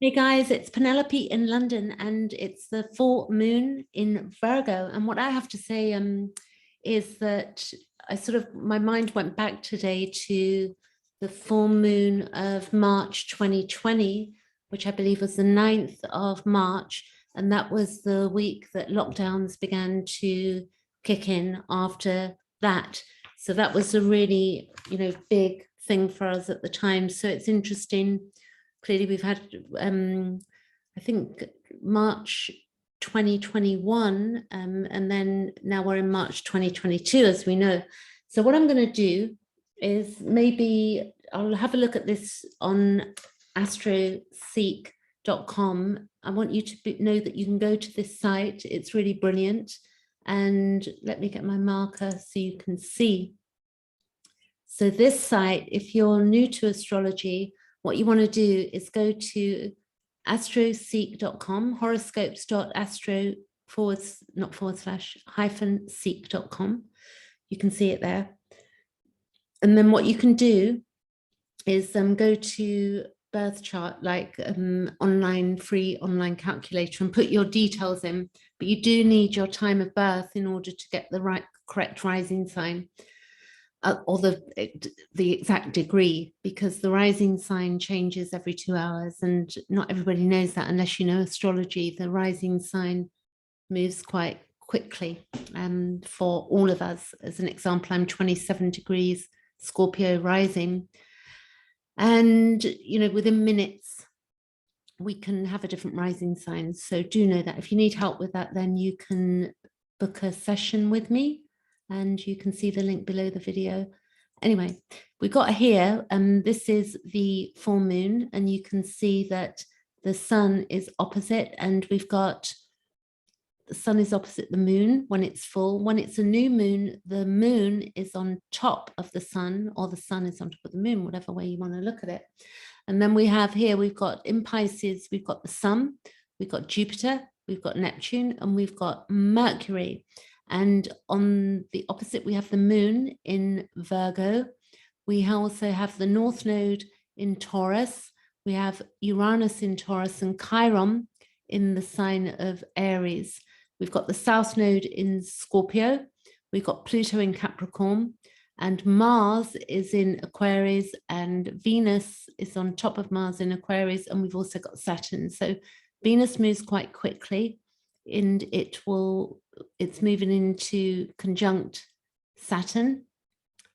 Hey guys, it's Penelope in London and it's the full moon in Virgo. And what I have to say is that my mind went back today to the full moon of March 2020, which I believe was the 9th of March. And that was the week that lockdowns began to kick in after that. So that was a really, big thing for us at the time. So it's interesting. Clearly, we've had, I think, March 2021, and then now we're in March 2022, as we know. So what I'm going to do is maybe I'll have a look at this on astroseek.com. I want you to know that you can go to this site. It's really brilliant. And let me get my marker so you can see. So this site, if you're new to astrology, what you want to do is go to astroseek.com, horoscopes.astro/seek.com. You can see it there. And then what you can do is go to birth chart, like free online calculator, and put your details in. But you do need your time of birth in order to get the correct rising sign. Or the exact degree, because the rising sign changes every 2 hours, and not everybody knows that unless you know astrology. The rising sign moves quite quickly for all of us. As an example, I'm 27 degrees Scorpio rising, and within minutes we can have a different rising sign. So do know that. If you need help with that, then you can book a session with me, and you can see the link below the video. Anyway, we got here, this is the full moon, and you can see that the sun is opposite, and we've got the sun is opposite the moon when it's full. When it's a new moon, the moon is on top of the sun, or the sun is on top of the moon, whatever way you want to look at it. And then we have here, we've got in Pisces, we've got the sun, we've got Jupiter, we've got Neptune, and we've got Mercury. And on the opposite, we have the moon in Virgo. We also have the North Node in Taurus. We have Uranus in Taurus and Chiron in the sign of Aries. We've got the South Node in Scorpio. We've got Pluto in Capricorn, and Mars is in Aquarius, and Venus is on top of Mars in Aquarius, and we've also got Saturn. So Venus moves quite quickly, and it's moving into conjunct Saturn,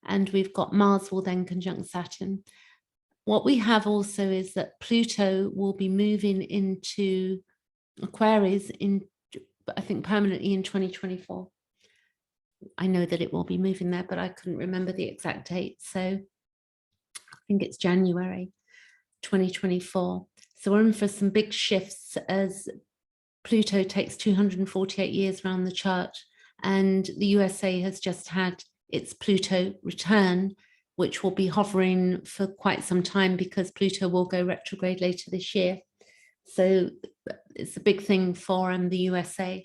and we've got Mars will then conjunct Saturn. What we have also is that Pluto will be moving into Aquarius I think permanently in 2024. I know that it will be moving there, but I couldn't remember the exact date. So I think it's January 2024. So we're in for some big shifts as Pluto takes 248 years around the chart, and the U.S.A. has just had its Pluto return, which will be hovering for quite some time because Pluto will go retrograde later this year. So it's a big thing for the U.S.A.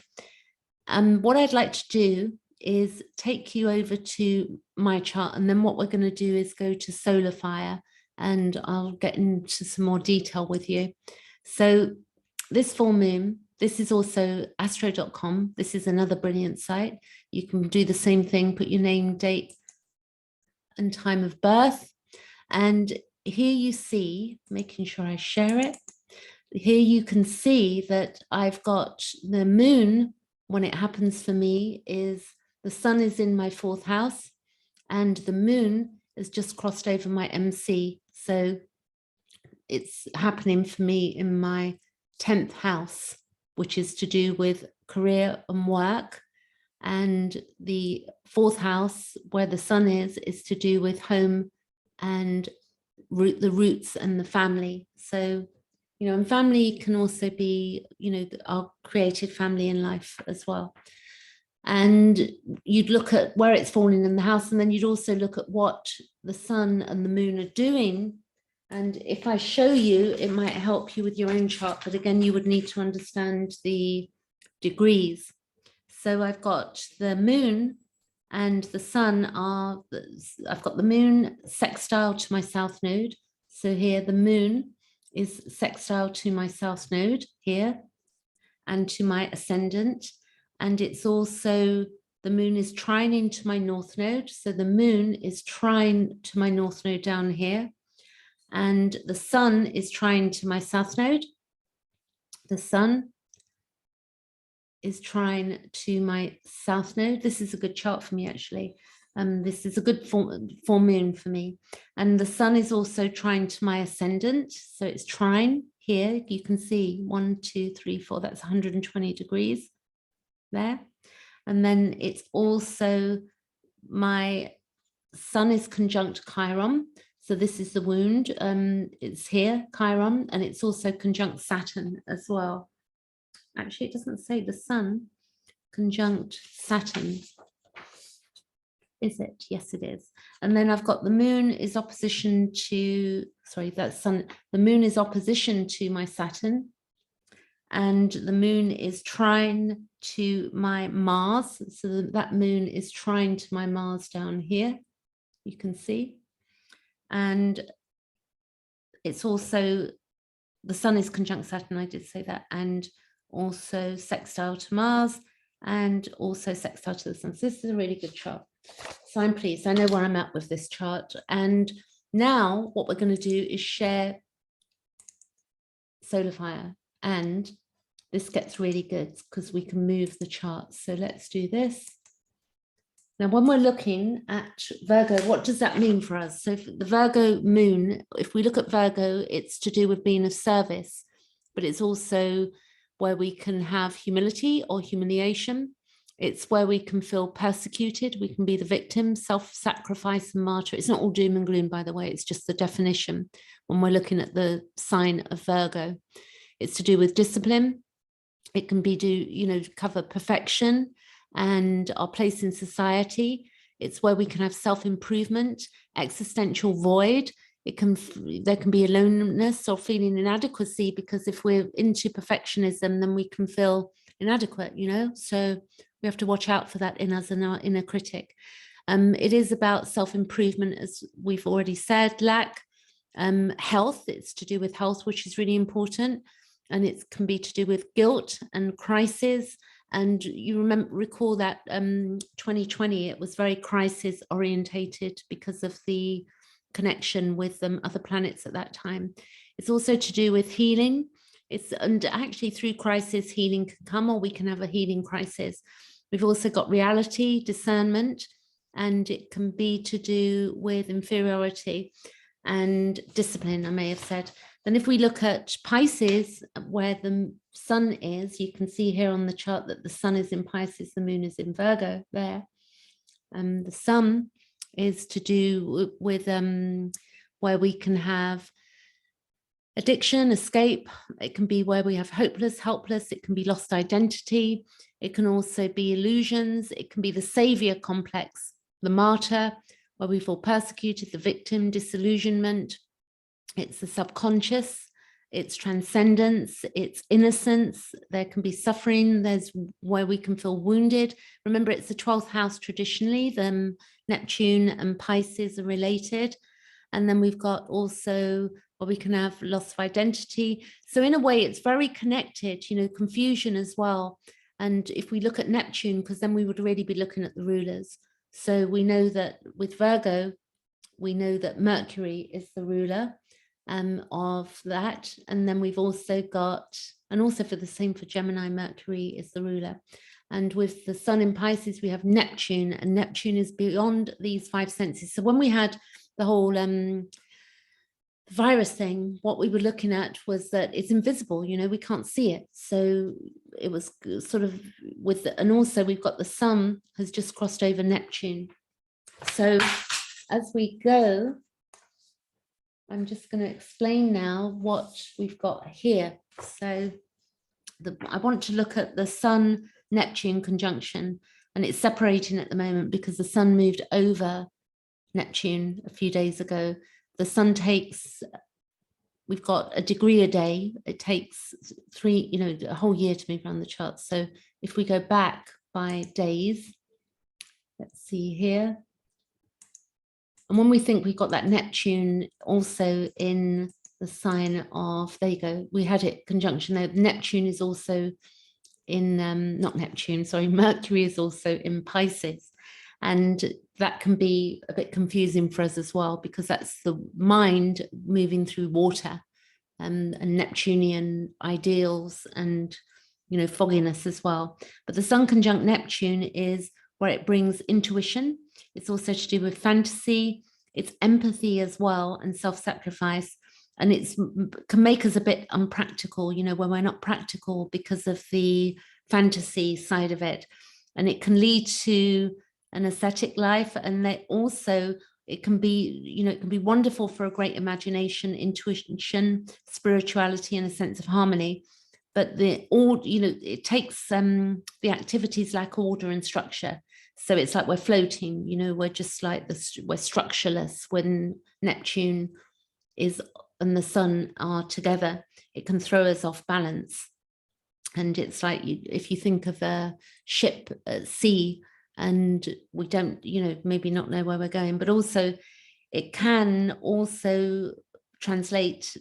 What I'd like to do is take you over to my chart, and then what we're going to do is go to solar fire, and I'll get into some more detail with you. So this full moon, this is also astro.com. This is another brilliant site. You can do the same thing, put your name, date, and time of birth. And here you see, making sure I share it, here you can see that I've got the moon, when it happens for me, is the sun is in my 4th house, and the moon has just crossed over my MC. So it's happening for me in my 10th house, which is to do with career and work. And the 4th house, where the sun is to do with home and the roots and the family. So, and family can also be, our created family in life as well. And you'd look at where it's falling in the house, and then you'd also look at what the sun and the moon are doing. And if I show you, it might help you with your own chart, but again, you would need to understand the degrees. So I've got the moon and the sun I've got the moon sextile to my South Node. So here the moon is sextile to my south node here and to my ascendant. And it's also, the moon is trining to my north node. So the moon is trine to my north node down here. And the sun is trine to my south node. The sun is trine to my south node. This is a good chart for me, actually. This is a good full moon for me. And the sun is also trine to my ascendant. So it's trine here. You can see 1, 2, 3, 4. That's 120 degrees there. And then it's also, my sun is conjunct Chiron. So this is the wound. It's here, Chiron, and it's also conjunct Saturn as well. Actually, it doesn't say the sun conjunct Saturn. Is it? Yes, it is. And then I've got the moon is opposition to, sorry, that's sun. The moon is opposition to my Saturn. And the moon is trine to my Mars. So that moon is trine to my Mars down here. You can see. And it's also, the sun is conjunct Saturn, I did say that, and also sextile to Mars, and also sextile to the sun. So this is a really good chart. So I'm pleased. I know where I'm at with this chart. And now what we're going to do is share solar fire. And this gets really good because we can move the charts. So let's do this. Now, when we're looking at Virgo, what does that mean for us? So the Virgo moon, if we look at Virgo, it's to do with being of service, but it's also where we can have humility or humiliation. It's where we can feel persecuted. We can be the victim, self-sacrifice and martyr. It's not all doom and gloom, by the way. It's just the definition when we're looking at the sign of Virgo. It's to do with discipline. It can be cover perfection and our place in society. It's where we can have self-improvement, existential void. There can be aloneness or feeling inadequacy, because if we're into perfectionism, then we can feel inadequate, so we have to watch out for that in us and our inner critic. It is about self-improvement, as we've already said. Lack, health, it's to do with health, which is really important, and it can be to do with guilt and crisis. And you recall that 2020, it was very crisis orientated because of the connection with other planets at that time. It's also to do with healing. And actually through crisis, healing can come, or we can have a healing crisis. We've also got reality, discernment, and it can be to do with inferiority and discipline, I may have said. Then if we look at Pisces, where the sun is, you can see here on the chart that the sun is in Pisces, the moon is in Virgo there. The sun is to do with where we can have addiction, escape. It can be where we have hopeless, helpless. It can be lost identity. It can also be illusions. It can be the savior complex, the martyr, where we feel persecuted, the victim, disillusionment. It's the subconscious, it's transcendence, it's innocence. There can be suffering. There's where we can feel wounded. Remember, it's the 12th house traditionally. The Neptune and Pisces are related. And then we've got also where we can have loss of identity. So in a way, it's very connected, confusion as well. And if we look at Neptune, because then we would really be looking at the rulers. So we know that with Virgo, we know that Mercury is the ruler of that. And then we've also got, and also for the same for Gemini, Mercury is the ruler. And with the sun in Pisces, we have Neptune, and Neptune is beyond these 5 senses. So when we had the whole virus thing, what we were looking at was that it's invisible, we can't see it. So it was sort of and also we've got the sun has just crossed over Neptune. So as we go, I'm just going to explain now what we've got here. So I want to look at the Sun Neptune conjunction, and it's separating at the moment because the sun moved over Neptune a few days ago. The sun we've got a degree a day. It takes a whole year to move around the chart. So if we go back by days, let's see here. And when we think we've got that Neptune also in the sign of, there you go, we had it conjunction there. Neptune is also in, not Neptune, sorry, Mercury is also in Pisces. And that can be a bit confusing for us as well, because that's the mind moving through water, and Neptunian ideals and, you know, fogginess as well. But the Sun conjunct Neptune is where it brings intuition. It's also to do with fantasy. It's empathy as well, and self-sacrifice. And it's can make us a bit unpractical, you know, when we're not practical because of the fantasy side of it. And it can lead to an ascetic life. And they also, it can be, you know, it can be wonderful for a great imagination, intuition, spirituality, and a sense of harmony. But the all, you know, it takes the activities like order and structure. So it's like we're floating, you know, we're just like this, we're structureless. When Neptune is and the Sun are together, it can throw us off balance. And it's like, if you think of a ship at sea and we don't, you know, maybe not know where we're going, but also it can also translate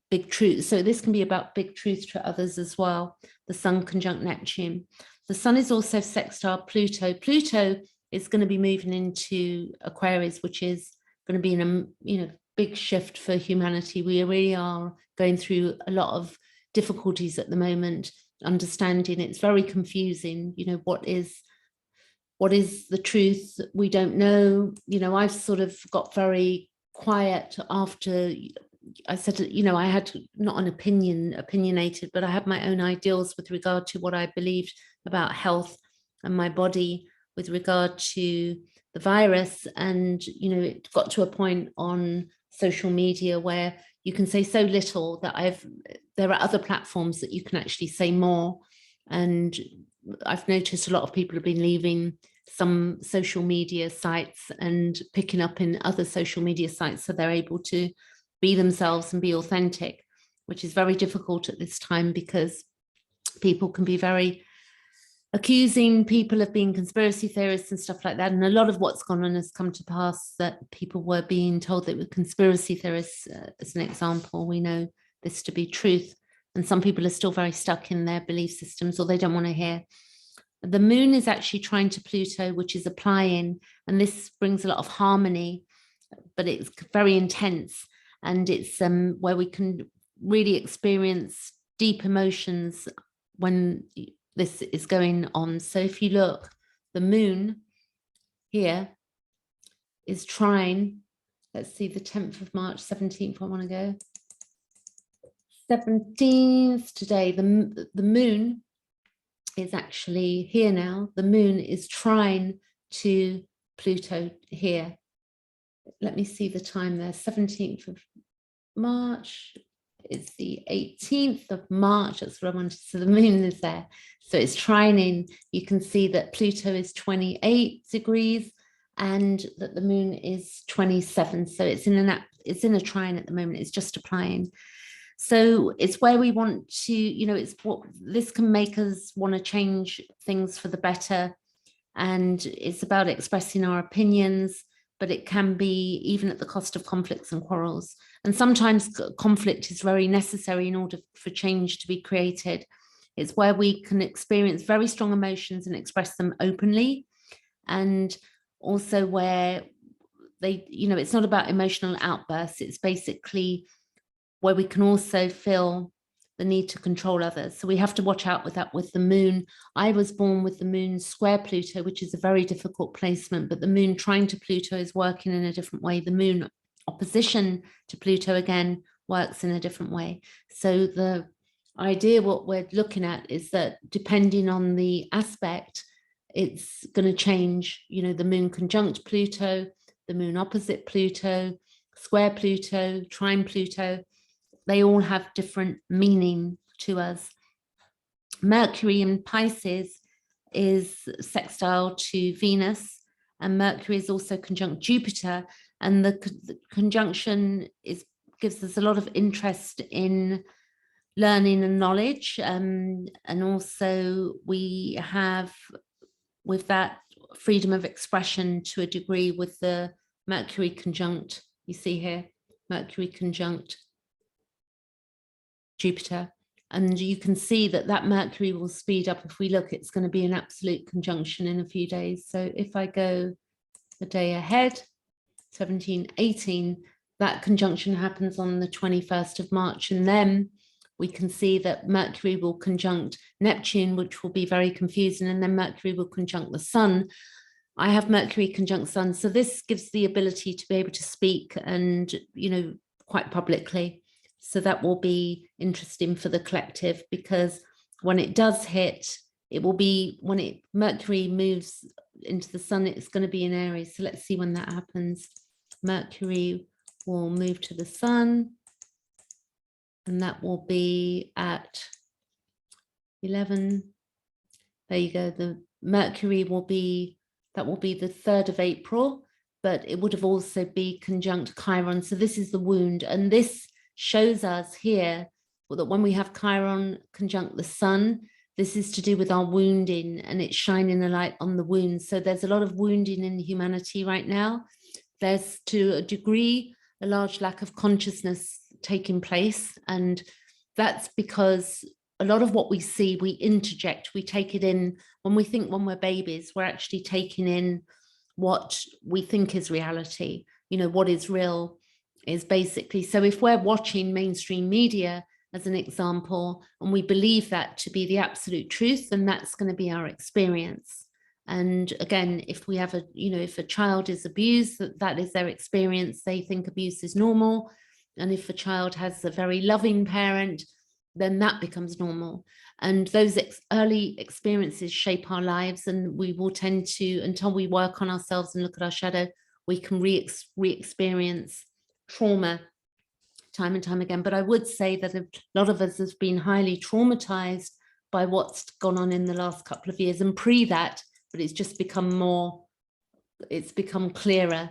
big truth. So this can be about big truth to others as well. The Sun conjunct Neptune. The Sun is also sextile Pluto. Pluto is going to be moving into Aquarius, which is going to be in a, you know, big shift for humanity. We really are going through a lot of difficulties at the moment, understanding. It's very confusing, you know, what is the truth? We don't know. You know, I've sort of got very quiet after I said, you know, I had not an opinionated, but I had my own ideals with regard to what I believed about health and my body with regard to the virus. And, you know, it got to a point on social media where you can say so little that there are other platforms that you can actually say more. And I've noticed a lot of people have been leaving some social media sites and picking up in other social media sites, so they're able to be themselves and be authentic, which is very difficult at this time because people can be very accusing people of being conspiracy theorists and stuff like that. And a lot of what's gone on has come to pass, that people were being told that were conspiracy theorists. As an example, we know this to be truth. And some people are still very stuck in their belief systems, or they don't want to hear. The moon is actually trying to Pluto, which is applying, and this brings a lot of harmony, but it's very intense. And it's where we can really experience deep emotions when this is going on. So if you look, the moon here is trine. Let's see, the 10th of March, 17th, I want to go. 17th today. The moon is actually here now. The moon is trine to Pluto here. Let me see the time there. 17th of March is the 18th of March. That's what I wanted. So the moon is there. So it's trining. You can see that Pluto is 28 degrees and that the moon is 27. So it's in a trine at the moment. It's just applying. So it's where we want to, you know, it's what this can make us want to change things for the better. And it's about expressing our opinions, but it can be even at the cost of conflicts and quarrels. And sometimes conflict is very necessary in order for change to be created. It's where we can experience very strong emotions and express them openly. And also where they, you know, it's not about emotional outbursts. It's basically where we can also feel the need to control others. So we have to watch out with that with the moon. I was born with the moon square Pluto, which is a very difficult placement, but the moon trine to Pluto is working in a different way. The moon opposition to Pluto again works in a different way. So the idea, what we're looking at, is that depending on the aspect, it's going to change. You know, the moon conjunct Pluto, the moon opposite Pluto, square Pluto, trine Pluto, they all have different meaning to us. Mercury in Pisces is sextile to Venus, and Mercury is also conjunct Jupiter, and the conjunction gives us a lot of interest in learning and knowledge, and also we have with that freedom of expression to a degree with the Mercury conjunct. You see here, Mercury conjunct Jupiter. And you can see that that Mercury will speed up. If we look, it's going to be an absolute conjunction in a few days. So if I go a day ahead, 17, 18, that conjunction happens on the 21st of March. And then we can see that Mercury will conjunct Neptune, which will be very confusing. And then Mercury will conjunct the Sun. I have Mercury conjunct Sun. So this gives the ability to be able to speak and, you know, quite publicly. So that will be interesting for the collective, because when it does hit, it will be when Mercury moves into the Sun, it's going to be in Aries. So let's see when that happens. Mercury will move to the Sun, and that will be at 11. There you go. The Mercury will be, that will be the 3rd of April, but it would have also be conjunct Chiron. So this is the wound, and this shows us here that when we have Chiron conjunct the Sun, this is to do with our wounding, and it's shining a light on the wounds. So there's a lot of wounding in humanity right now. There's, to a degree, a large lack of consciousness taking place, and that's because a lot of what we see, we interject, we take it in. When we think when we're babies, we're actually taking in what we think is reality, you know, what is real is basically. So if we're watching mainstream media as an example, and we believe that to be the absolute truth, then that's going to be our experience. And again, if we have if a child is abused, that is their experience, they think abuse is normal. And if a child has a very loving parent, then that becomes normal. And those early experiences shape our lives, and we will tend to, until we work on ourselves and look at our shadow, we can re-experience trauma time and time again. But I would say that a lot of us have been highly traumatized by what's gone on in the last couple of years, and pre that, but it's just become clearer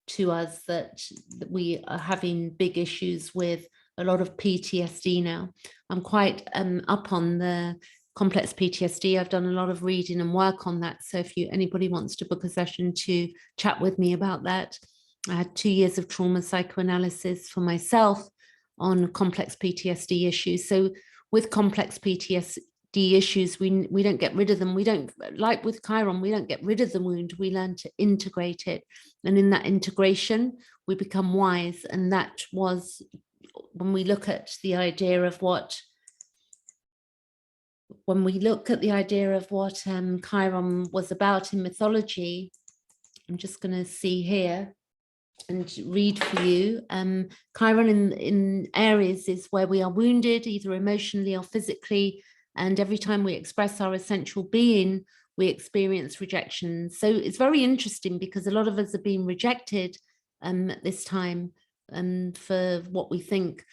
to us that we are having big issues with a lot of PTSD now. I'm quite up on the complex PTSD. I've done a lot of reading and work on that. So if anybody wants to book a session to chat with me about that, I had 2 years of trauma psychoanalysis for myself on complex PTSD issues. So with complex PTSD issues, we don't get rid of them. We don't, like with Chiron, we don't get rid of the wound. We learn to integrate it. And in that integration, we become wise. And that was, when we look at the idea of what, Chiron was about in mythology, I'm just going to see here and read for you. Chiron in Aries is where we are wounded, either emotionally or physically. And every time we express our essential being, we experience rejection. So it's very interesting, because a lot of us are being rejected at this time for what we think.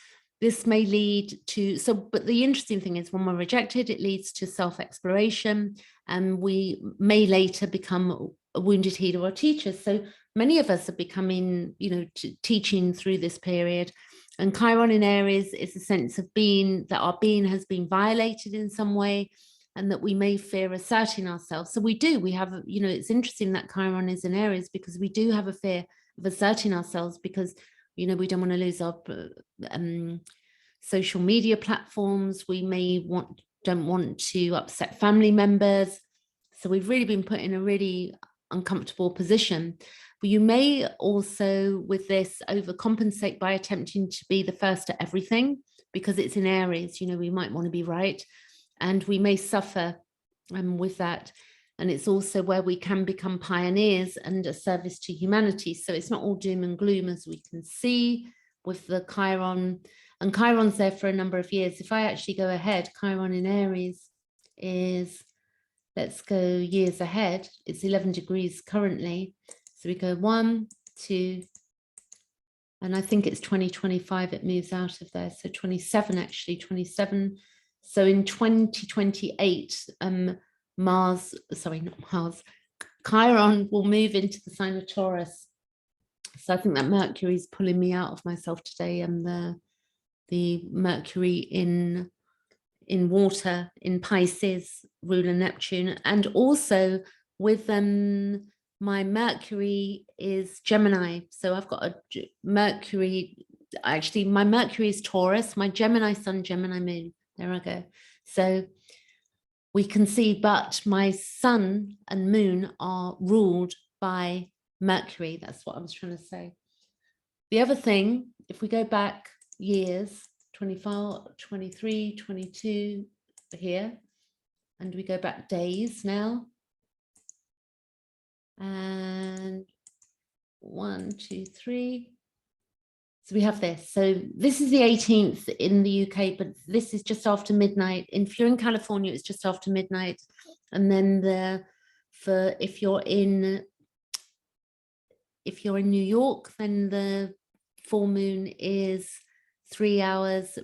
This may lead to, but the interesting thing is, when we're rejected, it leads to self-exploration, and we may later become a wounded healer or teacher. So many of us are becoming, teaching through this period. And Chiron in Aries is a sense of being, that our being has been violated in some way, and that we may fear asserting ourselves. So we have, it's interesting that Chiron is in Aries, because we do have a fear of asserting ourselves, because, we don't want to lose our social media platforms. We don't want to upset family members. So we've really been put in a really uncomfortable position. But you may also, with this, overcompensate by attempting to be the first at everything, because it's in Aries. We might want to be right, and we may suffer with that. And it's also where we can become pioneers and a service to humanity. So it's not all doom and gloom, as we can see with the Chiron. And Chiron's there for a number of years. If I actually go ahead, Chiron in Aries is, let's go years ahead. It's 11 degrees currently. So we go 1, 2, and I think it's 2025 it moves out of there. So 27, actually, 27. So in 2028, Chiron will move into the sign of Taurus. So I think that Mercury is pulling me out of myself today, and the Mercury in water in Pisces, ruler Neptune. And also with my Mercury is Gemini. So I've got a Mercury actually my Mercury is Taurus, my Gemini sun, Gemini moon. There I go. So we can see, but my sun and moon are ruled by Mercury. That's what I was trying to say. The other thing, if we go back years, 24, 23, 22 here, and we go back days now, and 1, 2, 3. So we have this. So this is the 18th in the UK, but this is just after midnight. If you're in California, it's just after midnight. And then if you're in New York, then the full moon is 3 hours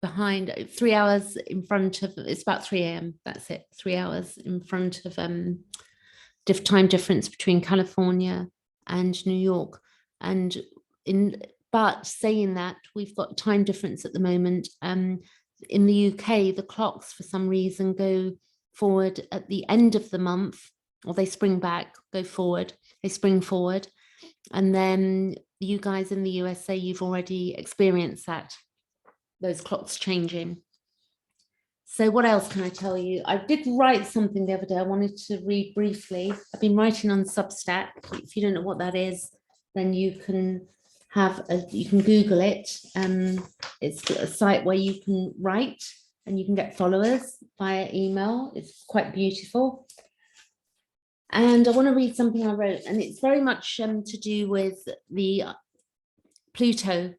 behind, 3 hours in front of, it's about 3 a.m. That's it, 3 hours in front of time difference between California and New York. And but saying that, we've got time difference at the moment. In the UK, the clocks for some reason go forward at the end of the month, or they spring back, go forward, they spring forward. And then you guys in the USA, you've already experienced that, those clocks changing. So what else can I tell you? I did write something the other day I wanted to read briefly. I've been writing on Substack. If you don't know what that is, then you can Google it. It's a site where you can write and you can get followers via email. It's quite beautiful. And I want to read something I wrote, and it's very much to do with the Pluto.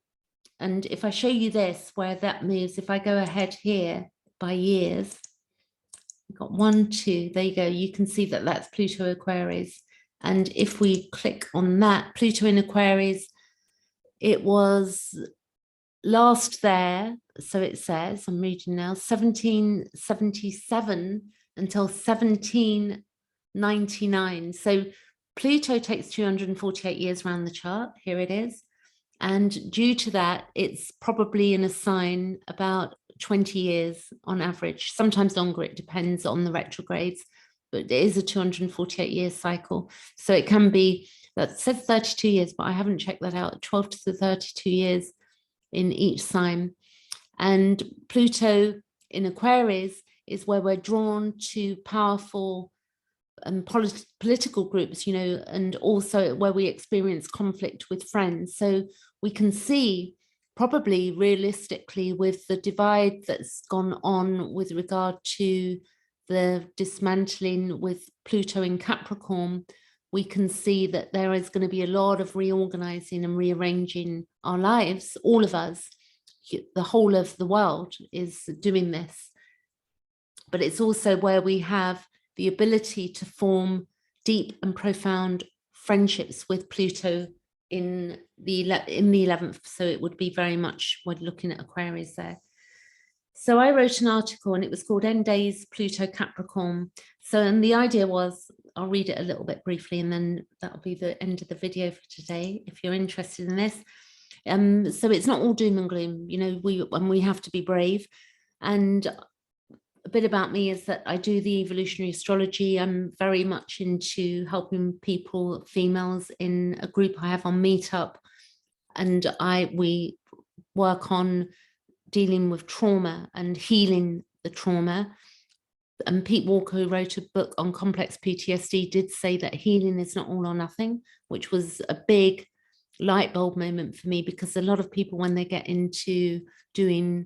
And if I show you this, where that moves, if I go ahead here by years, we've got 1, 2, there you go. You can see that that's Pluto Aquarius. And if we click on that, Pluto in Aquarius, it was last there, so it says, I'm reading now, 1777 until 1799. So Pluto takes 248 years around the chart. Here it is. And due to that, it's probably in a sign about 20 years on average, sometimes longer. It depends on the retrogrades, but it is a 248-year cycle. So it can be, that says 32 years, but I haven't checked that out, 12 to 32 years in each sign. And Pluto in Aquarius is where we're drawn to powerful political groups, you know, and also where we experience conflict with friends. So we can see probably realistically with the divide that's gone on with regard to the dismantling with Pluto in Capricorn, we can see that there is going to be a lot of reorganizing and rearranging our lives. All of us, the whole of the world is doing this. But it's also where we have the ability to form deep and profound friendships with Pluto in the 11th. So it would be very much, we're looking at Aquarius there. So I wrote an article and it was called End Days Pluto Capricorn. So, and the idea was, I'll read it a little bit briefly and then that'll be the end of the video for today, if you're interested in this. So it's not all doom and gloom, you know, we have to be brave. And a bit about me is that I do the evolutionary astrology. I'm very much into helping people, females, in a group I have on Meetup, and we work on dealing with trauma and healing the trauma. And Pete Walker, who wrote a book on complex PTSD, did say that healing is not all or nothing, which was a big light bulb moment for me, because a lot of people, when they get into doing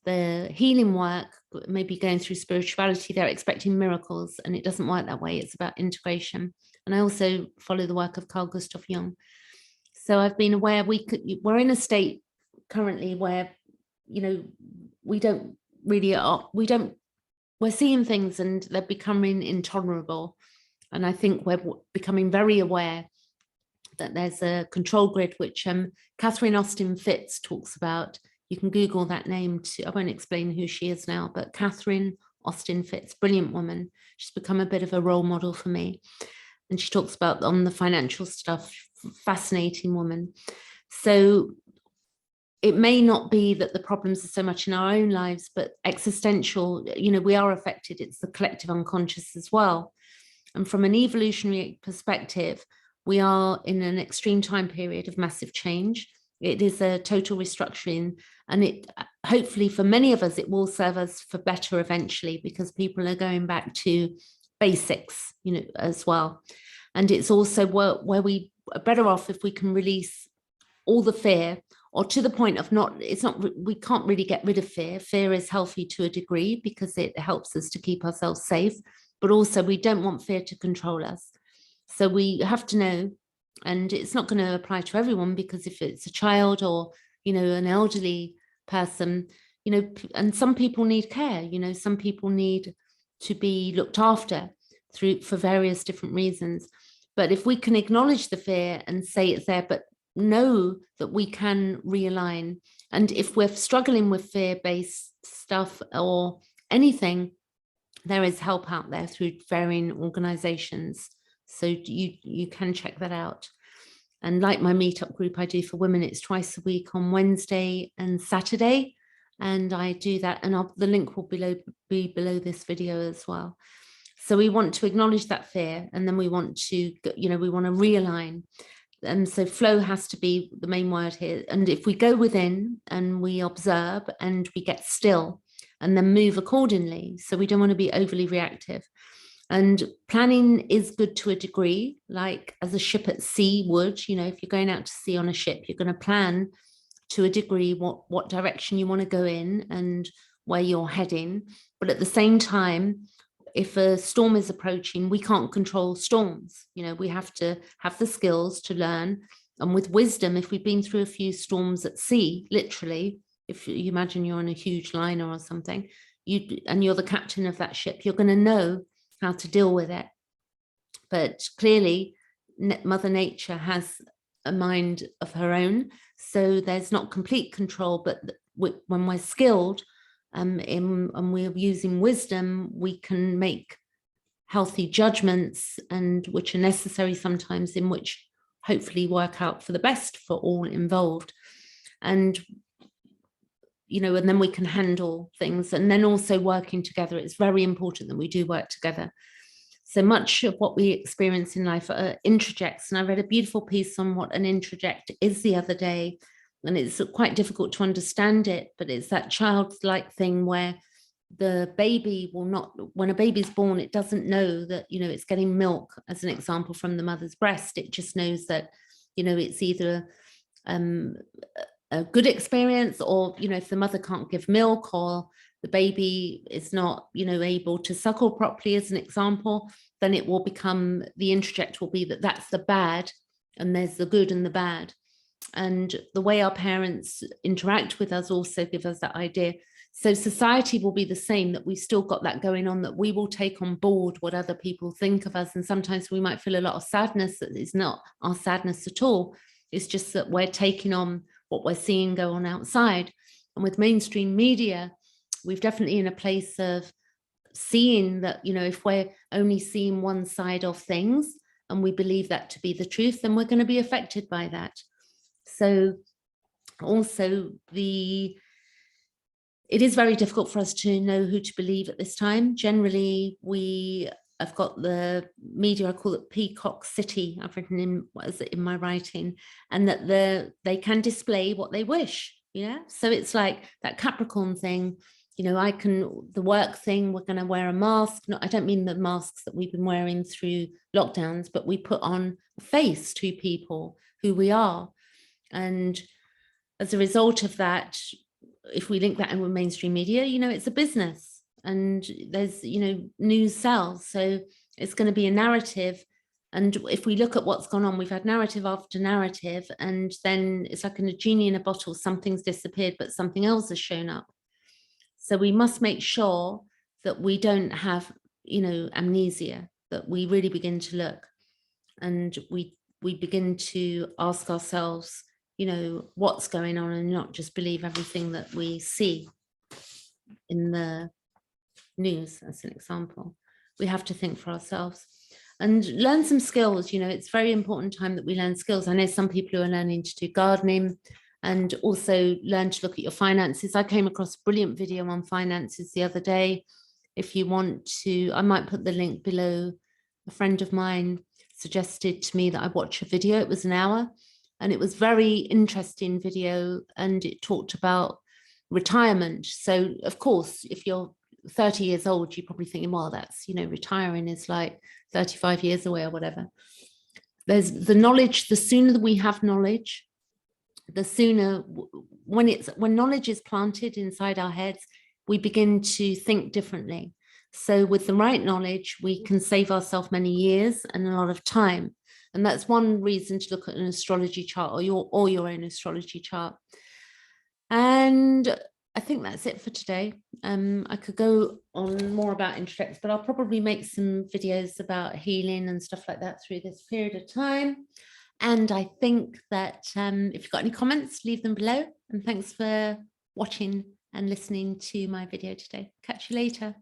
the healing work, maybe going through spirituality, they're expecting miracles, and it doesn't work that way. It's about integration. And I also follow the work of Carl Gustav Jung. So I've been aware we're in a state currently where, you know, we're seeing things and they're becoming intolerable. And I think we're becoming very aware that there's a control grid, which Catherine Austin Fitts talks about. You can Google that name too. I won't explain who she is now, but Catherine Austin Fitts, brilliant woman. She's become a bit of a role model for me. And she talks about on the financial stuff, fascinating woman. So it may not be that the problems are so much in our own lives, but existential, you know, we are affected. It's the collective unconscious as well. And from an evolutionary perspective, we are in an extreme time period of massive change. It is a total restructuring, and it hopefully for many of us, it will serve us for better eventually, because people are going back to basics, you know, as well. And it's also where we are better off if we can release all the fear, or to the point of we can't really get rid of fear. Fear is healthy to a degree because it helps us to keep ourselves safe, but also we don't want fear to control us. So we have to know, and it's not going to apply to everyone, because if it's a child or, you know, an elderly person, you know, and some people need care, you know, some people need to be looked after for various different reasons. But if we can acknowledge the fear and say it's there, but know that we can realign. And if we're struggling with fear-based stuff or anything, there is help out there through varying organizations. So you can check that out. And like my meetup group I do for women, it's twice a week on Wednesday and Saturday. And I do that, and the link will be below this video as well. So we want to acknowledge that fear, and then we want to, you know, we want to realign. And so flow has to be the main word here. And if we go within and we observe and we get still and then move accordingly, so we don't want to be overly reactive. And planning is good to a degree, like as a ship at sea would. You know, if you're going out to sea on a ship, you're going to plan to a degree what direction you want to go in and where you're heading. But at the same time, if a storm is approaching, we can't control storms. You know, we have to have the skills to learn. And with wisdom, if we've been through a few storms at sea, literally, if you imagine you're on a huge liner or something, and you're the captain of that ship, you're going to know how to deal with it. But clearly, Mother Nature has a mind of her own. So there's not complete control, but when we're skilled, and we're using wisdom, we can make healthy judgments, and which are necessary sometimes, in which hopefully work out for the best for all involved. And, you know, and then we can handle things. And then also working together, it's very important that we do work together. So much of what we experience in life are introjects. And I read a beautiful piece on what an introject is the other day. And it's quite difficult to understand it, but it's that childlike thing where the baby will not, when a baby's born, it doesn't know that, you know, it's getting milk, as an example, from the mother's breast. It just knows that, you know, it's either a good experience, or, you know, if the mother can't give milk, or the baby is not, you know, able to suckle properly, as an example, then it will become, the introject will be that that's the bad, and there's the good and the bad. And the way our parents interact with us also give us that idea. So society will be the same, that we've still got that going on, that we will take on board what other people think of us. And sometimes we might feel a lot of sadness that is not our sadness at all. It's just that we're taking on what we're seeing go on outside. And with mainstream media, we've definitely in a place of seeing that, you know, if we're only seeing one side of things and we believe that to be the truth, then we're going to be affected by that. So also it is very difficult for us to know who to believe at this time. Generally, I've got the media, I call it Peacock City, I've written in my writing, and that they can display what they wish. Yeah. So it's like that Capricorn thing, you know, the work thing, we're going to wear a mask. No, I don't mean the masks that we've been wearing through lockdowns, but we put on a face to people who we are. And as a result of that, if we link that in with mainstream media, you know, it's a business, and there's, you know, news sells. So it's going to be a narrative. And if we look at what's gone on, we've had narrative after narrative, and then it's like a genie in a bottle. Something's disappeared, but something else has shown up. So we must make sure that we don't have, you know, amnesia, that we really begin to look, and we begin to ask ourselves, you know, what's going on, and not just believe everything that we see in the news, as an example. We have to think for ourselves and learn some skills. You know, it's very important time that we learn skills. I know some people who are learning to do gardening, and also learn to look at your finances. I came across a brilliant video on finances the other day. If you want to, I might put the link below. A friend of mine suggested to me that I watch a video. It was an hour, and it was very interesting video, and it talked about retirement. So of course, if you're 30 years old, you're probably thinking, well, that's, you know, retiring is like 35 years away or whatever. There's the knowledge. The sooner that we have knowledge, the sooner, when knowledge is planted inside our heads, we begin to think differently. So with the right knowledge, we can save ourselves many years and a lot of time. And that's one reason to look at an astrology chart, or your own astrology chart. And I think that's it for today. I could go on more about introspects, but I'll probably make some videos about healing and stuff like that through this period of time. And I think that if you've got any comments, leave them below. And thanks for watching and listening to my video today. Catch you later.